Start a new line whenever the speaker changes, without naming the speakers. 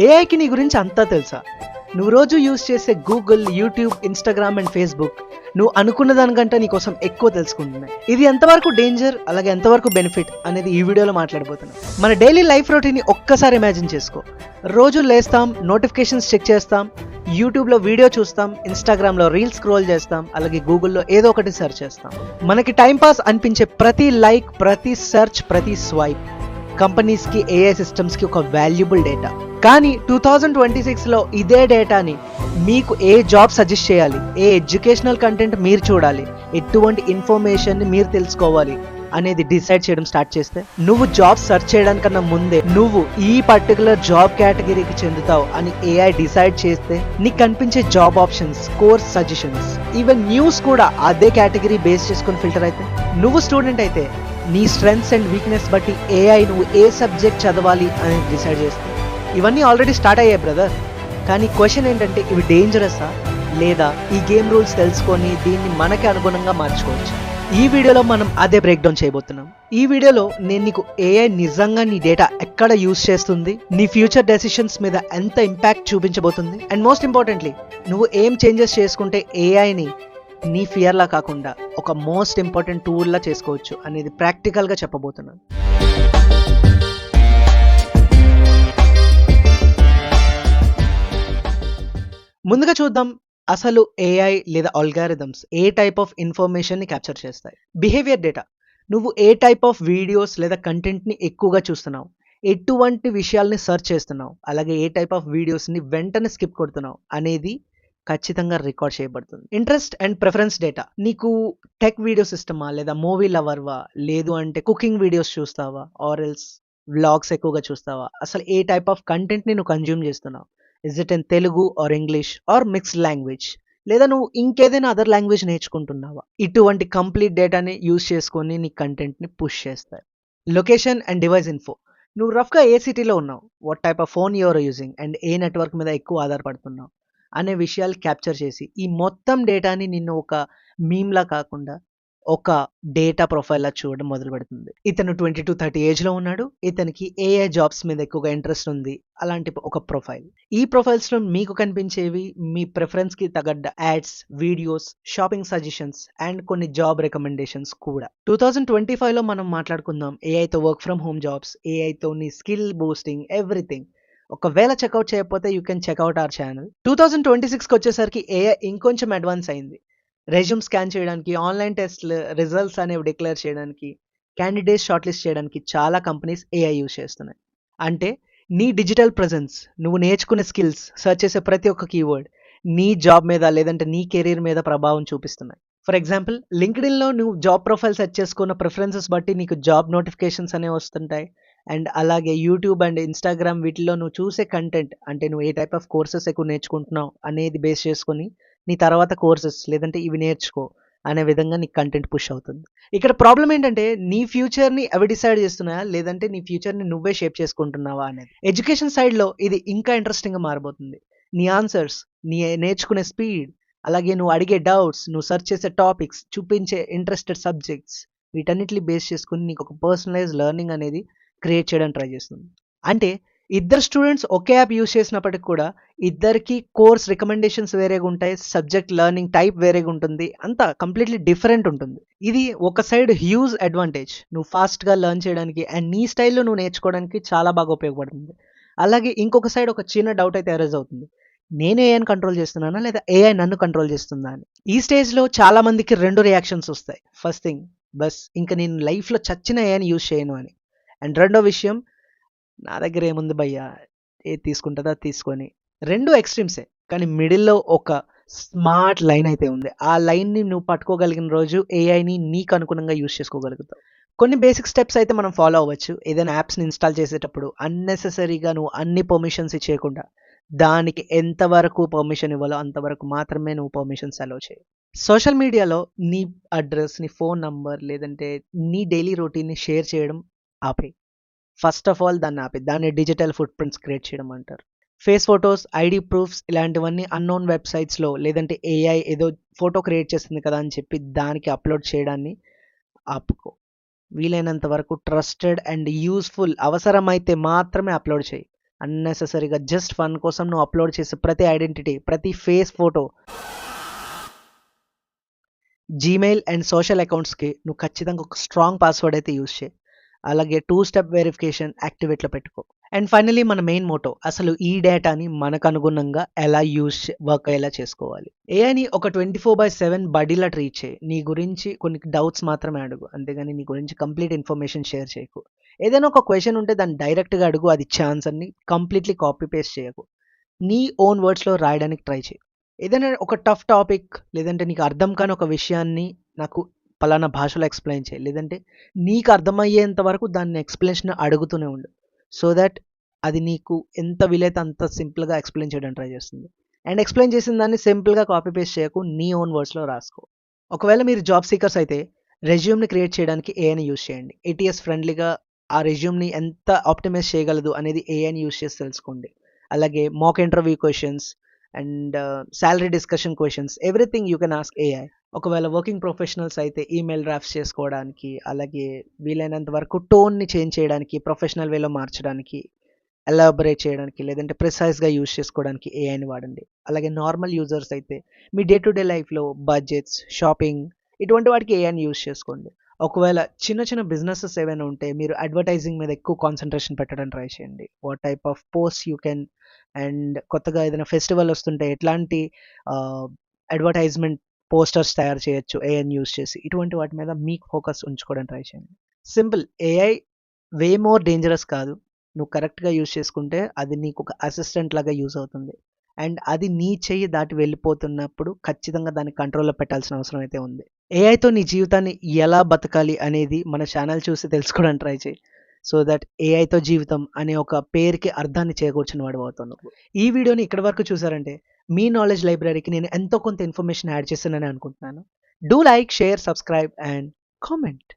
ఏఐకి నీ గురించి అంతా తెలుసా? నువ్వు రోజు యూజ్ చేసే Google, YouTube, Instagram and Facebook నువ్వు అనుకున్న దానికంటే నీకోసం ఎక్కువ తెలుసుకుంటున్నాయి. ఇది ఎంతవరకు డేంజర్, అలాగే ఎంతవరకు బెనిఫిట్ అనేది ఈ వీడియోలో మాట్లాడబోతున్నాం. మన డైలీ లైఫ్ రొటీన్ని ఒక్కసారి ఇమాజిన్ చేసుకో. రోజు లేస్తాం, నోటిఫికేషన్స్ చెక్ చేస్తాం, యూట్యూబ్లో వీడియో చూస్తాం, ఇన్స్టాగ్రామ్లో రీల్స్ స్క్రోల్ చేస్తాం, అలాగే గూగుల్లో ఏదో ఒకటి సెర్చ్ చేస్తాం. మనకి టైంపాస్ అనిపించే ప్రతి లైక్, ప్రతి సెర్చ్, ప్రతి స్వైప్ కంపెనీస్కి, ఏఐ సిస్టమ్స్కి ఒక వాల్యుబుల్ డేటా. కానీ 2026లో ఇదే డేటాని మీకు ఏ జాబ్ సజెస్ట్ చేయాలి, ఏ ఎడ్యుకేషనల్ కంటెంట్ మీరు చూడాలి, ఎటువంటి ఇన్ఫర్మేషన్ని మీరు తెలుసుకోవాలి అనేది డిసైడ్ చేయడం స్టార్ట్ చేస్తే, నువ్వు జాబ్ సెర్చ్ చేయడానికన్నా ముందే నువ్వు ఈ పర్టికులర్ జాబ్ కేటగిరీకి చెందుతావు అని ఏఐ డిసైడ్ చేస్తే, నీకు కనిపించే job options, course suggestions, even news కూడా అదే కేటగిరీ బేస్ చేసుకుని ఫిల్టర్ అయితే, నువ్వు స్టూడెంట్ అయితే నీ స్ట్రెంగ్స్ అండ్ వీక్నెస్ బట్టి ఏఐ నువ్వు ఏ సబ్జెక్ట్ చదవాలి అనేది డిసైడ్ చేస్తే, ఇవన్నీ ఆల్రెడీ స్టార్ట్ అయ్యాయి బ్రదర్. కానీ క్వశ్చన్ ఏంటంటే, ఇవి డేంజరసా లేదా ఈ గేమ్ రూల్స్ తెలుసుకొని దీన్ని మనకి అనుగుణంగా మార్చుకోవచ్చు? ఈ వీడియోలో మనం అదే బ్రేక్ డౌన్ చేయబోతున్నాం. ఈ వీడియోలో నేను నీకు ఏఐ నిజంగా నీ డేటా ఎక్కడ యూజ్ చేస్తుంది, నీ ఫ్యూచర్ డెసిషన్స్ మీద ఎంత ఇంపాక్ట్ చూపించబోతుంది, అండ్ మోస్ట్ ఇంపార్టెంట్లీ నువ్వు ఏం చేంజెస్ చేసుకుంటే ఏఐని నీ ఫియర్లా కాకుండా ఒక మోస్ట్ ఇంపార్టెంట్ టూల్లా చేసుకోవచ్చు అనేది ప్రాక్టికల్గా చెప్పబోతున్నాను. ముందుగా చూద్దాం, అసలు ఏఐ లేదా ఆల్గారిథమ్స్ ఏ టైప్ ఆఫ్ ఇన్ఫర్మేషన్ని క్యాప్చర్ చేస్తాయి. Behaviour data. నువ్వు ఏ టైప్ ఆఫ్ వీడియోస్ లేదా కంటెంట్ని ఎక్కువగా చూస్తున్నావు, ఎటువంటి విషయాల్ని సెర్చ్ చేస్తున్నావు, అలాగే ఏ టైప్ ఆఫ్ వీడియోస్ని వెంటనే స్కిప్ కొడుతున్నావు అనేది ఖచ్చితంగా రికార్డ్ చేయబడుతుంది. Interest and preference data. నీకు టెక్ వీడియోస్ ఇష్టమా, లేదా మూవీ లవర్వా, లేదు అంటే కుకింగ్ వీడియోస్ చూస్తావా, ఆర్ ఎల్స్ వ్లాగ్స్ ఎక్కువగా చూస్తావా, అసలు ఏ టైప్ ఆఫ్ కంటెంట్ని నువ్వు కన్జ్యూమ్ చేస్తున్నావు, is it in Telugu or English or mixed language, లేదా నువ్వు ఇంకేదైనా అదర్ లాంగ్వేజ్ నేర్చుకుంటున్నావా, ఇటువంటి కంప్లీట్ డేటాని యూజ్ చేసుకొని నీ కంటెంట్ని పుష్ చేస్తాయి. Location and device info. నువ్వు రఫ్గా ఏ సిటీలో ఉన్నావు, what type of phone you're using, and ఏ నెట్వర్క్ మీద ఎక్కువ ఆధారపడుతున్నావు అనే విషయాలు క్యాప్చర్ చేసి, ఈ మొత్తం డేటాని నిన్ను ఒక మీమ్లా కాకుండా ఒక డేటా ప్రొఫైల్లా చూడడం మొదలు పెడుతుంది. ఇతను 20 to 30 ఏజ్లో ఉన్నాడు, ఇతనికి ఏఐ జాబ్స్ మీద ఎక్కువగా ఇంట్రెస్ట్ ఉంది, అలాంటి ఒక ప్రొఫైల్. ఈ ప్రొఫైల్స్లో మీకు కనిపించేవి మీ ప్రిఫరెన్స్కి తగ్గ ads, videos, shopping suggestions and కొన్ని జాబ్ రికమెండేషన్స్ కూడా. 2025లో మనం మాట్లాడుకుందాం ఏఐతో వర్క్ ఫ్రమ్ హోమ్ జాబ్స్, ఏఐతో నీ స్కిల్ బూస్టింగ్, ఎవ్రీథింగ్. ఒకవేళ చెక్అవుట్ చేయకపోతే you can check out our channel. 2026కి వచ్చేసరికి ఏఐ ఇంకొంచెం అడ్వాన్స్ అయింది. రెజ్యూమ్ స్కాన్ చేయడానికి, ఆన్లైన్ టెస్ట్లు రిజల్ట్స్ అనేవి డిక్లేర్ చేయడానికి, క్యాండిడేట్స్ షార్ట్ లిస్ట్ చేయడానికి చాలా కంపెనీస్ ఏఐ యూజ్ చేస్తున్నాయి. అంటే నీ డిజిటల్ ప్రెజెన్స్, నువ్వు నేర్చుకునే స్కిల్స్, సెర్చ్ చేసే ప్రతి ఒక్క కీవర్డ్ నీ జాబ్ మీద లేదంటే నీ కెరీర్ మీద ప్రభావం చూపిస్తున్నాయి. ఫర్ ఎగ్జాంపుల్, లింక్డ్ఇన్లో నువ్వు జాబ్ ప్రొఫైల్ సెర్చ్ చేసుకున్న ప్రిఫరెన్సెస్ బట్టి నీకు జాబ్ నోటిఫికేషన్స్ అనేవి వస్తుంటాయి. అండ్ అలాగే యూట్యూబ్ అండ్ ఇన్స్టాగ్రామ్ వీటిలో నువ్వు చూసే కంటెంట్, అంటే నువ్వు ఏ టైప్ ఆఫ్ కోర్సెస్ ఎక్కువ నేర్చుకుంటున్నావు అనేది బేస్ చేసుకొని నీ తర్వాత కోర్సెస్ లేదంటే ఇవి నేర్చుకో అనే విధంగా నీ కంటెంట్ పుష్ అవుతుంది. ఇక్కడ ప్రాబ్లం ఏంటంటే, నీ ఫ్యూచర్ని అవి డిసైడ్ చేస్తున్నాయా లేదంటే నీ ఫ్యూచర్ని నువ్వే షేప్ చేసుకుంటున్నావా అనేది. ఎడ్యుకేషన్ సైడ్లో ఇది ఇంకా ఇంట్రెస్టింగ్గా మారబోతుంది. నీ ఆన్సర్స్, నీ నేర్చుకునే స్పీడ్, అలాగే నువ్వు అడిగే డౌట్స్, నువ్వు సెర్చ్ చేసే టాపిక్స్, చూపించే ఇంట్రెస్టెడ్ సబ్జెక్ట్స్, వీటన్నిటిని బేస్ చేసుకుని నీకు ఒక పర్సనలైజ్ లెర్నింగ్ అనేది క్రియేట్ చేయడానికి ట్రై చేస్తుంది. అంటే ఇద్దరు స్టూడెంట్స్ ఒకే యాప్ యూజ్ చేసినప్పటికి కూడా ఇద్దరికి కోర్స్ రికమెండేషన్స్ వేరేగా ఉంటాయి, సబ్జెక్ట్ లెర్నింగ్ టైప్ వేరేగా ఉంటుంది, అంతా కంప్లీట్లీ డిఫరెంట్ ఉంటుంది. ఇది ఒక సైడ్ హ్యూజ్ అడ్వాంటేజ్, నువ్వు ఫాస్ట్గా లెర్న్ చేయడానికి అండ్ నీ స్టైల్లో నువ్వు నేర్చుకోవడానికి చాలా బాగా ఉపయోగపడుతుంది. అలాగే ఇంకొక సైడ్ ఒక చిన్న డౌట్ అయితే అరైజ్ అవుతుంది, నేను ఏఐని కంట్రోల్ చేస్తున్నానా లేదా ఏఐ నన్ను కంట్రోల్ చేస్తుందా అని. ఈ స్టేజ్లో చాలా మందికి రెండు రియాక్షన్స్ వస్తాయి. ఫస్ట్ థింగ్, బస్ ఇంకా నేను లైఫ్లో చచ్చిన ఏఐని యూజ్ చేయను అని. అండ్ రెండో విషయం, నా దగ్గర ఏముంది భయ్యా, ఏది తీసుకుంటుందో అది తీసుకొని. రెండు ఎక్స్ట్రీమ్సే, కానీ మిడిల్లో ఒక స్మార్ట్ లైన్ అయితే ఉంది. ఆ లైన్ని నువ్వు పట్టుకోగలిగిన రోజు ఏఐని నీకు అనుగుణంగా యూజ్ చేసుకోగలుగుతావు. కొన్ని బేసిక్ స్టెప్స్ అయితే మనం ఫాలో అవ్వచ్చు. ఏదైనా యాప్స్ని ఇన్స్టాల్ చేసేటప్పుడు అన్నెసెసరీగా నువ్వు అన్ని పర్మిషన్స్ ఇచ్చేయకుండా, దానికి ఎంతవరకు పర్మిషన్ ఇవ్వాలో అంతవరకు మాత్రమే నువ్వు పర్మిషన్స్ అలౌ చేయి. సోషల్ మీడియాలో నీ అడ్రస్, నీ ఫోన్ నంబర్ లేదంటే నీ డైలీ రొటీన్ని షేర్ చేయడం ఆపే. ఫస్ట్ ఆఫ్ ఆల్ దాన్ని ఆపే. దాన్ని డిజిటల్ ఫుట్ ప్రింట్స్ క్రియేట్ చేయడం అంటారు. ఫేస్ ఫొటోస్, ఐడి ప్రూఫ్స్ ఇలాంటివన్నీ అన్నోన్ వెబ్సైట్స్లో లేదంటే ఏఐ ఏదో ఫోటో క్రియేట్ చేస్తుంది కదా అని చెప్పి దానికి అప్లోడ్ చేయడాన్ని ఆపుకో. వీలైనంత వరకు ట్రస్టెడ్ అండ్ యూస్ఫుల్, అవసరమైతే మాత్రమే అప్లోడ్ చేయి. అన్నెసెసరీగా జస్ట్ ఫన్ కోసం నువ్వు అప్లోడ్ చేసే ప్రతి ఐడెంటిటీ, ప్రతి face photo, Gmail and social అకౌంట్స్కి నువ్వు ఖచ్చితంగా ఒక స్ట్రాంగ్ పాస్వర్డ్ అయితే యూస్ చేయి. అలాగే 2 స్టెప్ వెరిఫికేషన్ యాక్టివేట్లో పెట్టుకో. అండ్ ఫైనలీ మన మెయిన్ మోటో, అసలు ఈ డేటాని మనకు అనుగుణంగా ఎలా వర్క్ అయ్యేలా చేసుకోవాలి. ఏఐని ఒక 24/7 బడీలా ట్రీట్ చేయి. నీ గురించి కొన్ని డౌట్స్ మాత్రమే అడుగు, అంతేగాని నీ గురించి కంప్లీట్ ఇన్ఫర్మేషన్ షేర్ చేయకు. ఏదైనా ఒక క్వశ్చన్ ఉంటే దాన్ని డైరెక్ట్గా అడుగు, అది ఇచ్చే ఆన్సర్ని కంప్లీట్లీ కాపీ పేస్ట్ చేయకు. నీ ఓన్ వర్డ్స్లో రాయడానికి ట్రై చేయి. ఏదైనా ఒక టఫ్ టాపిక్ లేదంటే నీకు అర్థం కాని ఒక విషయాన్ని నాకు పలానా భాషలో ఎక్స్ప్లెయిన్ చేయి, లేదంటే నీకు అర్థమయ్యేంత వరకు దాన్ని ఎక్స్ప్లెనేషన్ అడుగుతూనే ఉండు. సో దట్ అది నీకు ఎంత వీలైతే అంత సింపుల్గా ఎక్స్ప్లెయిన్ చేయడానికి ట్రై చేస్తుంది. అండ్ ఎక్స్ప్లెయిన్ చేసిన దాన్ని సింపుల్గా కాపీ పేస్ట్ చేయకు, నీ ఓన్ వర్డ్స్లో రాసుకో. ఒకవేళ మీరు జాబ్ సీకర్స్ అయితే రెజ్యూమ్ని క్రియేట్ చేయడానికి ఏఐని యూస్ చేయండి. ఏటీఎస్ ఫ్రెండ్లీగా ఆ రెజ్యూమ్ని ఎంత ఆప్టిమైజ్ చేయగలదు అనేది ఏఐని యూస్ చేసి తెలుసుకోండి. అలాగే mock interview questions and salary discussion questions, everything you can ask AI. ఒకవేళ వర్కింగ్ ప్రొఫెషనల్స్ అయితే ఈమెయిల్ డ్రాఫ్ట్స్ చేసుకోవడానికి, అలాగే వీలైనంత వరకు టోన్ని చేంజ్ చేయడానికి, ప్రొఫెషనల్ వేలో మార్చడానికి, ఎలాబరేట్ చేయడానికి, లేదంటే ప్రిసైజ్గా యూజ్ చేసుకోవడానికి ఏఐని వాడండి. అలాగే నార్మల్ యూజర్స్ అయితే మీ డే టు డే లైఫ్లో బడ్జెట్స్, షాపింగ్ ఇటువంటి వాటికి ఏఐని యూజ్ చేసుకోండి. ఒకవేళ చిన్న చిన్న బిజినెసెస్ ఏవైనా ఉంటే మీరు అడ్వర్టైజింగ్ మీద ఎక్కువ కాన్సన్ట్రేషన్ పెట్టడానికి ట్రై చేయండి. What type of post you can, and కొత్తగా ఏదైనా ఫెస్టివల్ వస్తుంటే ఎట్లాంటి అడ్వర్టైజ్మెంట్ పోస్టర్స్ తయారు చేయొచ్చు ఏఐని యూజ్ చేసి, ఇటువంటి వాటి మీద మీకు ఫోకస్ ఉంచుకోవడానికి ట్రై చేయండి. Simple, AI way more dangerous కాదు. నువ్వు కరెక్ట్గా యూజ్ చేసుకుంటే అది నీకు ఒక అసిస్టెంట్ లాగా యూజ్ అవుతుంది. అండ్ అది నీ చెయ్యి దాటి వెళ్ళిపోతున్నప్పుడు ఖచ్చితంగా దాన్ని కంట్రోల్లో పెట్టాల్సిన అవసరం అయితే ఉంది. ఏఐతో నీ జీవితాన్ని ఎలా బతకాలి అనేది మన ఛానల్ చూసి తెలుసుకోవడానికి ట్రై చేయి. సో దట్ ఏఐతో జీవితం అనే ఒక పేరుకి అర్థాన్ని చేకూర్చిన వాడు అవుతున్నావు. ఈ వీడియోని ఇక్కడ వరకు చూసారంటే మీ నాలెడ్జ్ లైబ్రరీకి నేను ఎంతో కొంత ఇన్ఫర్మేషన్ యాడ్ చేశానని అనుకుంటున్నాను. Do like, share, subscribe and comment.